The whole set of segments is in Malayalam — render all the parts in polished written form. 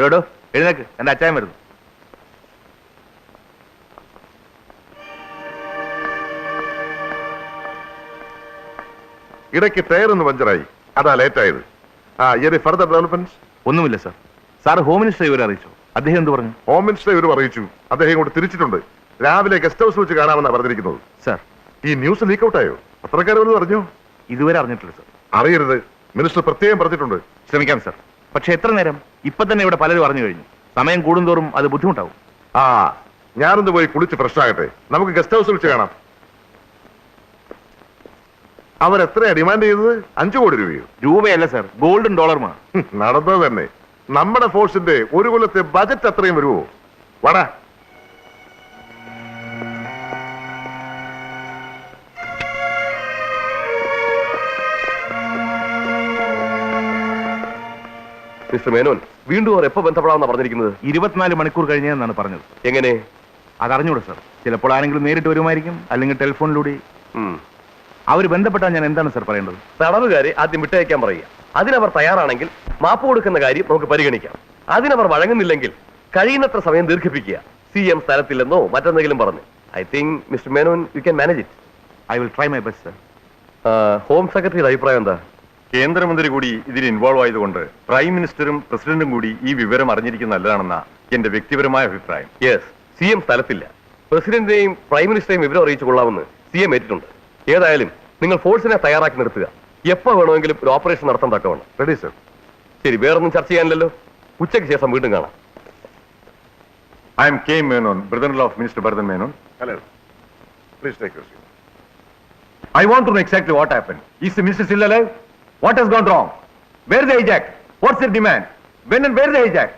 ഡോഡോ എഴുന്നേക്ക്, എന്റെ അച്ചായൻ വരുന്നു. ഇടയ്ക്ക് ടയറൊന്ന് പഞ്ചറായി, അതാ ലേറ്റായത്. ഫർദർ ഡെവലപ്മെന്റ്സ് ഒന്നുമില്ല സാർ. സാർ ഹോം മിനിസ്റ്റർ ഇവരെ അറിയിച്ചു. അദ്ദേഹം എന്ത് പറഞ്ഞു? ഹോം മിനിസ്റ്റർ ഇവരും അറിയിച്ചു. അദ്ദേഹം ഇങ്ങോട്ട് തിരിച്ചിട്ടുണ്ട്. രാവിലെ ഗസ്റ്റ് ഹൗസ് വെച്ച് കാണാമെന്നാണ് പറഞ്ഞിരിക്കുന്നത്. സാർ, ഈ ന്യൂസ് ലീക്ക് ഔട്ട് ആയോ? പത്രക്കാരൊന്നും അറിഞ്ഞോ? ഇതുവരെ അറിഞ്ഞിട്ടില്ല സാർ. അറിയരുത്, മിനിസ്റ്റർ പ്രത്യേകം പറഞ്ഞിട്ടുണ്ട്. ശ്രമിക്കാം സാർ. പക്ഷെ എത്ര നേരം? ഇപ്പൊ തന്നെ ഇവിടെ പലരും അറിഞ്ഞു കഴിഞ്ഞു. സമയം കൂടുന്തോറും അത് ബുദ്ധിമുട്ടാവും. ഞാനൊന്ന് പോയി കുളിച്ച് ഫ്രഷ് ആകട്ടെ. നമുക്ക് ഗസ്റ്റ് ഹൗസ് വെച്ച് കാണാം. അവരെത്രയാ ഡിമാൻഡ് ചെയ്തത്? 5 കോടി രൂപയോ? രൂപയല്ല സാർ, ഗോൾഡൻ ഡോളറുമാണ്. നടന്നത് തന്നെ. നമ്മുടെ ഫോഴ്സിന്റെ ഒരു കൊല്ലത്തെ ബജറ്റ് അത്രയും വരുമോ? വടാ. മിസ്റ്റർ മേനോൻ, വീണ്ടും അവർ എപ്പോ ബന്ധപ്പെടാമെന്നാണ് പറഞ്ഞിരിക്കുന്നത്? 24 മണിക്കൂർ കഴിഞ്ഞെന്നാണ് പറഞ്ഞത്. എങ്ങനെ? അതറിഞ്ഞൂടെ സാർ. ചിലപ്പോൾ ആരെങ്കിലും നേരിട്ട് വരുമായിരിക്കും, അല്ലെങ്കിൽ ടെലിഫോണിലൂടെ. അവർ ബന്ധപ്പെട്ടാൽ ഞാൻ എന്താണ് സാർ പറയേണ്ടത്? തടവുകാരെ ആദ്യം വിട്ടയക്കാൻ പറയുക. അതിനവർ തയ്യാറാണെങ്കിൽ മാപ്പ് കൊടുക്കുന്ന കാര്യം നമുക്ക് പരിഗണിക്കാം. അതിനവർ വഴങ്ങുന്നില്ലെങ്കിൽ കഴിയുന്നത്ര സമയം ദീർഘിപ്പിക്കുക. CM സ്ഥലത്തില്ലെന്നോ മറ്റെന്തെങ്കിലും പറഞ്ഞു. I think mister Menon you can manage it. I will try my best sir. Home സെക്രട്ടറിയുടെ അഭിപ്രായം എന്താ? കേന്ദ്രമന്ത്രി കൂടി ഇതിൽ ഇൻവോൾവ് ആയതുകൊണ്ട് പ്രൈം മിനിസ്റ്ററും പ്രസിഡന്റും കൂടി ഈ വിവരം അറിഞ്ഞിരിക്കുന്ന നല്ലതാണെന്ന എന്റെ വ്യക്തിപരമായ അഭിപ്രായം. Yes, CM സ്ഥലത്തില്ല. പ്രസിഡന്റിനെയും പ്രൈം മിനിസ്റ്ററെയും വിവരം അറിയിച്ചു കൊള്ളാമെന്ന് CM ഏറ്റിട്ടുണ്ട്. ഏതായാലും നിങ്ങൾ ഫോഴ്സിനെ തയ്യാറാക്കി നിർത്തുക. എപ്പോ വേണമെങ്കിലും ഒരു ഓപ്പറേഷൻ നടത്താൻ തക്കവണ്ണം. Ready sir. ശരി, വേറൊന്നും ചർച്ച ചെയ്യാനില്ലല്ലോ. ഉച്ചയ്ക്ക് ശേഷം വീണ്ടും കാണാം. I am K. Menon, brother-in-law of Minister Bharathan Menon. Hello. Please take your seat. I want to know exactly what happened. Is the minister still alive? What has gone wrong? Where is the hijack? What's their demand? When and where is the hijack?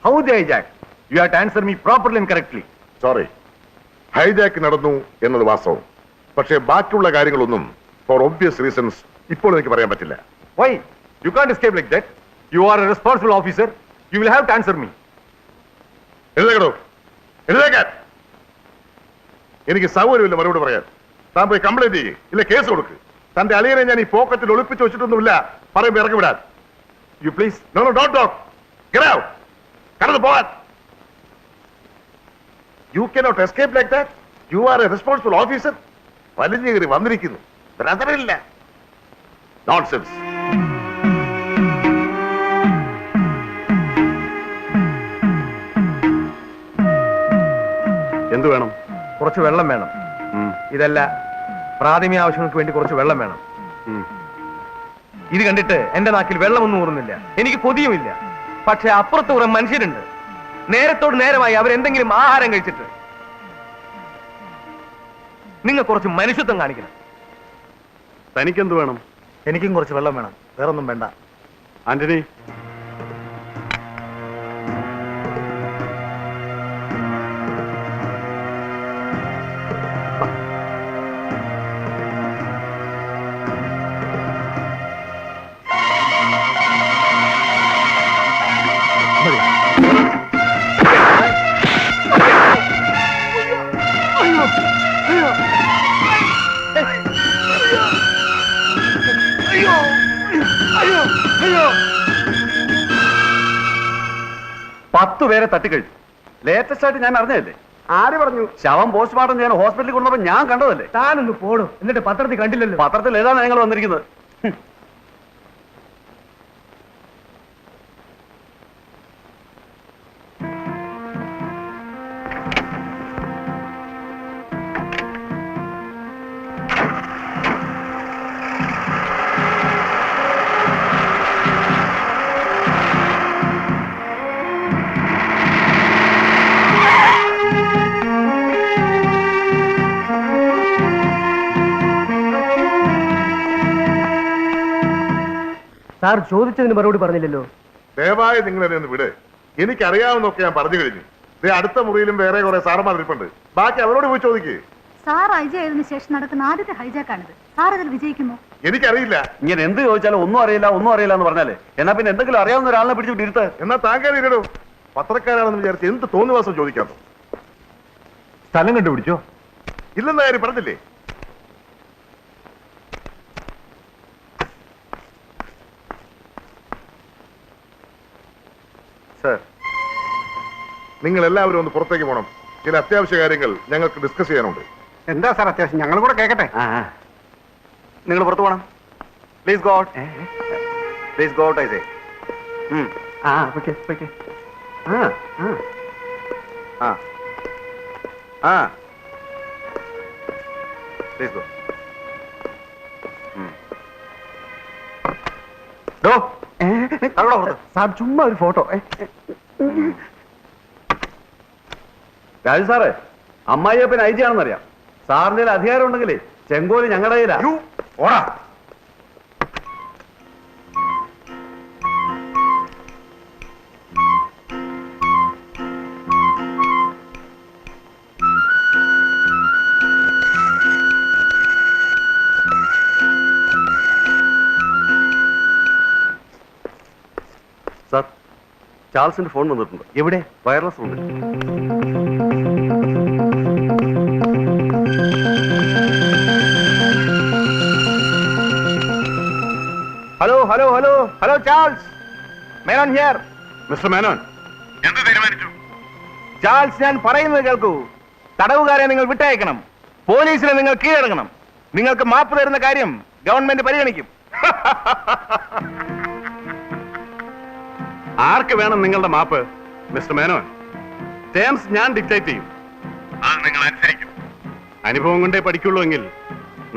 How is the hijack? You have to answer me properly and correctly. Sorry, hijack നടന്നു എന്നത് വാസ്തവം. പക്ഷേ ബാക്കിയുള്ള കാര്യങ്ങളൊന്നും ഫോർ ഒബ്വിയസ് റീസൺസ് ഇപ്പോൾ എനിക്ക് പറയാൻ പറ്റില്ല. Why? You can't escape like that. You are a responsible officer. You will have to answer me. എഴുതേക്കടോ, എഴുതേക്കാൻ. എനിക്ക് സൗകര്യമില്ല മറുപടി പറയാൻ. താൻ പോയി കംപ്ലൈന്റ് ചെയ്യേ, ഇല്ല കേസ് കൊടുക്ക്. തന്റെ അളിയനെ ഞാൻ ഈ പോക്കറ്റിൽ ഒളിപ്പിച്ച് വെച്ചിട്ടൊന്നുമില്ല. പറയുമ്പോ ഇറക്കി വിടാൻ. You please. No, don't talk. Get out. കടന്നു പോവാൻ. You cannot escape like that. You are a responsible officer. വലിഞ്ഞു കയറി വന്നിരിക്കുന്നു. ബ്രദറില്ല. Nonsense. എന്ത് വേണം? കുറച്ച് വെള്ളം വേണം. ഇതല്ല, പ്രാഥമിക ആവശ്യങ്ങൾക്ക് വേണ്ടി കുറച്ച് വെള്ളം വേണം. ഇത് കണ്ടിട്ട് എന്റെ നാക്കിൽ വെള്ളമൊന്നും ഊറുന്നില്ല, എനിക്ക് കൊതിയുമില്ല. പക്ഷെ അപ്പുറത്ത് കുറെ മനുഷ്യരുണ്ട്. നേരത്തോട് നേരമായി അവരെന്തെങ്കിലും ആഹാരം കഴിച്ചിട്ട്. നിങ്ങൾ കുറച്ച് മനുഷ്യത്വം കാണിക്കണം. തനിക്കെന്ത് വേണം? എനിക്കും കുറച്ച് വെള്ളം വേണം, വേറൊന്നും വേണ്ട. ആന്റണി, പേരെ തട്ടിക്കഴിഞ്ഞു. ലേറ്റസ്റ്റ് ആയിട്ട് ഞാൻ അറിഞ്ഞതല്ലേ? ആര് പറഞ്ഞു? ശവം പോസ്റ്റ്മോർട്ടം ചെയ്യാൻ ഹോസ്പിറ്റലിൽ കൊണ്ടുവന്നപ്പോ ഞാൻ കണ്ടതല്ലേ? താനൊന്ന് പോടും. എന്നിട്ട് പത്രത്തിൽ കണ്ടില്ലല്ലോ. പത്രത്തിൽ ഏതാണ് ഞങ്ങൾ വന്നിരിക്കുന്നത്? സാർ ചോദിച്ചതിന് മറുപടി പറഞ്ഞില്ലല്ലോ. ദയവായി നിങ്ങൾ എന്നെ ഒന്ന് വിട്. എനിക്കറിയാവുന്നൊക്കെ ഞാൻ പറഞ്ഞു കഴിഞ്ഞു. അടുത്ത മുറിയിലും വേറെ കുറെ സാറന്മാർ ഇരിപ്പുണ്ട്. ബാക്കി അവരോട് പോയി ചോദിക്കേ. സാർ ഹൈജ ആയതിനു ശേഷം നടക്കുന്ന ആദ്യത്തെ ഹൈജാക്കാണിത്. സാർ അതിൽ വിജയിക്കുമോ? എനിക്കറിയില്ല. ഇങ്ങനെ എന്ത് ചോദിച്ചാലും ഒന്നും അറിയില്ല എന്ന് പറഞ്ഞാലേ എന്നാ പിന്നെ എന്തെങ്കിലും അറിയാവുന്ന ഒരാളിനെ പിടിച്ചിട്ട് ഇരുത്ത്. എന്നാ താങ്കൾ ഇരടോ. പത്രക്കാരാണെന്ന് വിചാരിച്ച് എന്ത് തോന്നുവാസം ചോദിക്കാമോ? സ്ഥലം കണ്ടുപിടിച്ചോ? ഇല്ലെന്ന കാര്യം പറഞ്ഞില്ലേ? സർ, നിങ്ങൾ എല്ലാവരും ഒന്ന് പുറത്തേക്ക് പോകണം. ചില അത്യാവശ്യ കാര്യങ്ങൾ ഞങ്ങൾക്ക് ഡിസ്കസ് ചെയ്യാനുണ്ട്. എന്താ സാർ അത്യാവശ്യം? ഞങ്ങൾ കൂടെ കേൾക്കട്ടെ. നിങ്ങൾ പുറത്തു പോകണം. Please go out. Please go out I say. Please go. Sir ചുമ്മാ ഒരു ഫോട്ടോ. രാജു സാറേ, അമ്മായിയപ്പൻ ഐ ജി ആണെന്നറിയാം. സാറിന്റെ അധികാരം ഉണ്ടെങ്കിലേ ചെങ്കോല് ഞങ്ങളുടെ കയ്യിലാ. ഓടാ. സാർ, ചാൾസിന്റെ ഫോൺ വന്നിട്ടുണ്ട്. എവിടെ? വയർലെസ് ഉണ്ട്. Hello hello hello hello Charles, Menon here. Mister Menon, എന്ത് തീരുമാനിച്ചു? ചാൾസ്, ഞാൻ പറയുന്നത് കേൾക്കൂ. തടവുകാരെ നിങ്ങൾ വിട്ടയക്കണം. പോലീസിനെ നിങ്ങൾ കീഴടങ്ങണം. നിങ്ങൾക്ക് മാപ്പ് തരുന്ന കാര്യം ഗവൺമെന്റ് പരിഗണിക്കും. ആർക്ക് വേണം നിങ്ങളുടെ മാപ്പ്? മിസ്റ്റർ മേനോൻ, ടേംസ് ഞാൻ ഡിക്റ്റേറ്റ് ചെയ്യും. അത് നിങ്ങൾ അനുസരിക്കും. അനുഭവം കൊണ്ടേ പഠിക്കുള്ളൂ എങ്കിൽ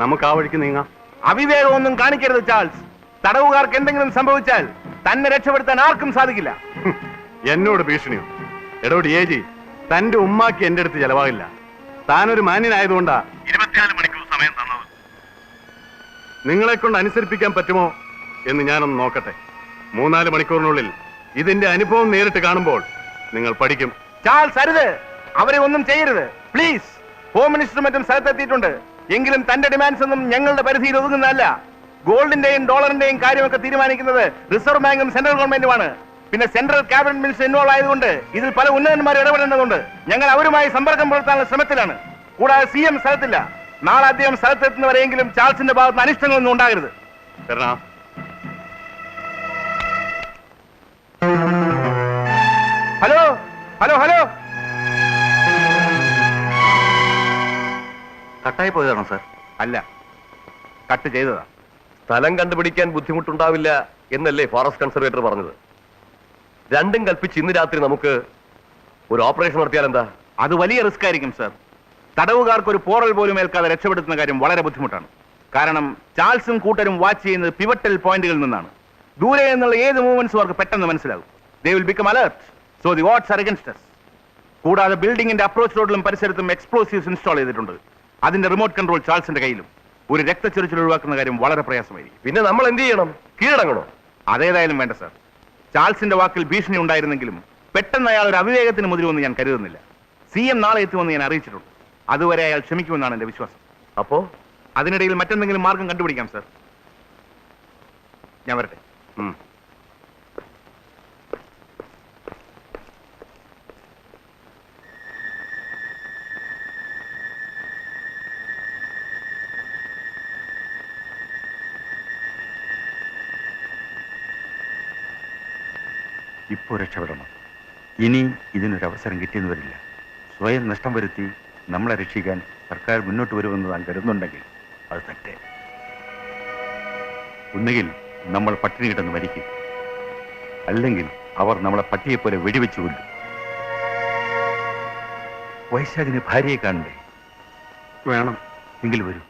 നമുക്ക് ആ വഴിക്ക് നീങ്ങാം. അവിവേകമൊന്നും കാണിക്കരുത് ചാൾസ്. തടവുകാർക്ക് എന്തെങ്കിലും സംഭവിച്ചാൽ തന്നെ രക്ഷപ്പെടുത്താൻ ആർക്കും സാധിക്കില്ല. എന്നോട് ഭീഷണിയോ? എടോ DIG, തന്റെ ഉമ്മാക്ക് എന്റെ അടുത്ത് ചെലവാകില്ല. താനൊരു മാന്യനായതുകൊണ്ടാ 24 മണിക്കൂർ സമയം തന്നത്. നിങ്ങളെ കൊണ്ട് അനുസരിപ്പിക്കാൻ പറ്റുമോ എന്ന് ഞാനൊന്ന് നോക്കട്ടെ. 3-4 മണിക്കൂറിനുള്ളിൽ ഇതിന്റെ അനുഭവം നേരിട്ട് കാണുമ്പോൾ നിങ്ങൾ പഠിക്കും. ചാൾസ്, അരുത്. അവരെ ഒന്നും ചെയ്യരുത് പ്ലീസ്. ഹോം മിനിസ്റ്റർ മറ്റും സ്ഥലത്തെത്തിയിട്ടുണ്ട്. എങ്കിലും തന്റെ ഡിമാൻഡ്സ് ഒന്നും ഞങ്ങളുടെ പരിധിയിൽ ഒതുങ്ങുന്നതല്ല. ഗോൾഡിന്റെയും ഡോളറിന്റെയും കാര്യമൊക്കെ തീരുമാനിക്കുന്നത് റിസർവ് ബാങ്കും സെൻട്രൽ ഗവൺമെന്റുമാണ്. പിന്നെ സെൻട്രൽ ക്യാബിനറ്റ് മിനിസ്റ്റർ ഇൻവോൾവ് ആയതുകൊണ്ട് ഇതിൽ പല ഉന്നതന്മാരും ഇടപെടേണ്ടതുണ്ട്. ഞങ്ങൾ അവരുമായി സമ്പർക്കം പുലർത്താനുള്ള ശ്രമത്തിലാണ്. കൂടാതെ CM സ്ഥലത്തില്ല. നാളെ അദ്ദേഹം സ്ഥലത്തെത്തുന്നവരെയെങ്കിലും ചാൾസിന്റെ ഭാഗത്ത് അനിഷ്ടങ്ങളൊന്നും ഉണ്ടാകരുത്. Hello hello hello. കട്ടായി പോയതാണോ സാർ? അല്ല, കട്ട് ചെയ്തതാ. സ്ഥലം കണ്ടുപിടിക്കാൻ ബുദ്ധിമുട്ടുണ്ടാവില്ല എന്നല്ലേ ഫോറസ്റ്റ് കൺസർവേറ്റർ പറഞ്ഞത്? രണ്ടും കൽപ്പിച്ച് ഇന്ന് രാത്രി നമുക്ക് ഒരു ഓപ്പറേഷൻ നടത്തിയാൽ എന്താ? അത് വലിയ റിസ്ക് ആയിരിക്കും സർ. തടവുകാർക്ക് ഒരു പോറൽ പോലും ഏൽക്കാതെ രക്ഷപ്പെടുത്തുന്ന കാര്യം വളരെ ബുദ്ധിമുട്ടാണ്. കാരണം ചാൾസും കൂട്ടരും വാച്ച് ചെയ്യുന്നത് പിവറ്റൽ പോയിന്റുകളിൽ നിന്നാണ്. ദൂരെ നിന്നുള്ള ഏത് മൂവ്മെന്റ്സും അവർക്ക് പെട്ടെന്ന് മനസ്സിലാകും. They will become alert. So the odds are against us. കൂടാതെ ബിൽഡിംഗിന്റെ അപ്രോച്ച് റോഡിലും പരിസരത്തും എക്സ്പ്ലോസീവ്സ് ഇൻസ്റ്റാൾ ചെയ്തിട്ടുണ്ട്. അതിന്റെ റിമോട്ട് കൺട്രോൾ ചാൾസിന്റെ കയ്യിലും. ഒരു രക്തച്ചൊരിച്ചിൽ ഒഴിവാക്കുന്ന കാര്യം വളരെ പ്രയാസമായിരിക്കും. പിന്നെ നമ്മൾ എന്ത് ചെയ്യണം? കീഴടങ്ങണോ? അതേതായാലും വേണ്ട സർ. ചാൾസിന്റെ വാക്കിൽ ഭീഷണി ഉണ്ടായിരുന്നെങ്കിലും പെട്ടെന്ന് അയാൾ ഒരു അവിവേകത്തിന് മുതിരുമെന്ന് ഞാൻ കരുതുന്നില്ല. CM നാളെ എത്തുമെന്ന് ഞാൻ അറിയിച്ചിട്ടുണ്ട്. അതുവരെ അയാൾ ക്ഷമിക്കുമെന്നാണ് എന്റെ വിശ്വാസം. അപ്പോ അതിനിടയിൽ മറ്റെന്തെങ്കിലും മാർഗം കണ്ടുപിടിക്കാം സർ. ഞാൻ വരട്ടെ. ഇപ്പോൾ രക്ഷപ്പെടണം. ഇനി ഇതിനൊരവസരം കിട്ടിയെന്ന് വരില്ല. സ്വയം നഷ്ടം വരുത്തി നമ്മളെ രക്ഷിക്കാൻ സർക്കാർ മുന്നോട്ട് വരുമെന്ന് താൻ കരുതുന്നുണ്ടെങ്കിൽ അത് തെറ്റ്. ഒന്നുകിൽ നമ്മൾ പട്ടിണി കിടന്ന് മരിക്കും, അല്ലെങ്കിൽ അവർ നമ്മളെ പട്ടിയെപ്പോലെ വെടിവെച്ചു കൊല്ലും. വൈശാഖിന് ഭാര്യയെ കാണണ്ടേ? വേണം. എങ്കിൽ വരൂ.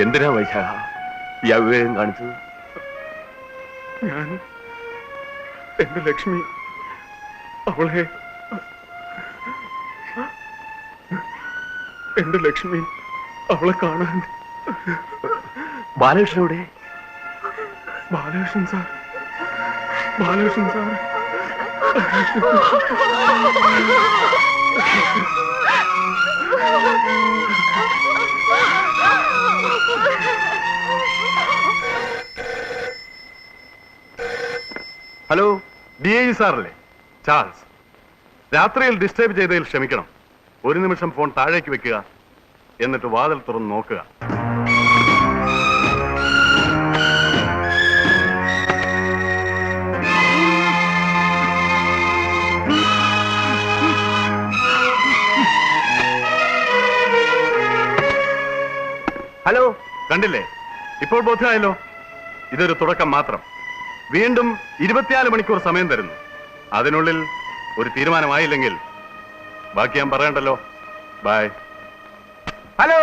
എന്തിനാ വൈശാഖ ഈ അവിവേകം കാണിച്ചത്? ഞാൻ എന്റെ ലക്ഷ്മി അവളെ എന്റെ ലക്ഷ്മി അവളെ കാണാൻ ബാലകൃഷ്ണയുടെ Balakrishnan sir Balakrishnan sir hello DIG സാറല്ലേ? ചാൾസ്. രാത്രിയിൽ ഡിസ്റ്റർബ് ചെയ്തതിൽ ക്ഷമിക്കണം. ഒരു നിമിഷം ഫോൺ താഴേക്ക് വെക്കുക, എന്നിട്ട് വാതിൽ തുറന്ന് നോക്കുക. ഹലോ, കണ്ടില്ലേ? ഇപ്പോൾ ബോധ്യമായല്ലോ. ഇതൊരു തുടക്കം മാത്രം. വീണ്ടും 24 മണിക്കൂർ സമയം തരുന്നു. അതിനുള്ളിൽ ഒരു തീരുമാനമായില്ലെങ്കിൽ ബാക്കി ഞാൻ പറയണ്ടല്ലോ. ബൈ. ഹലോ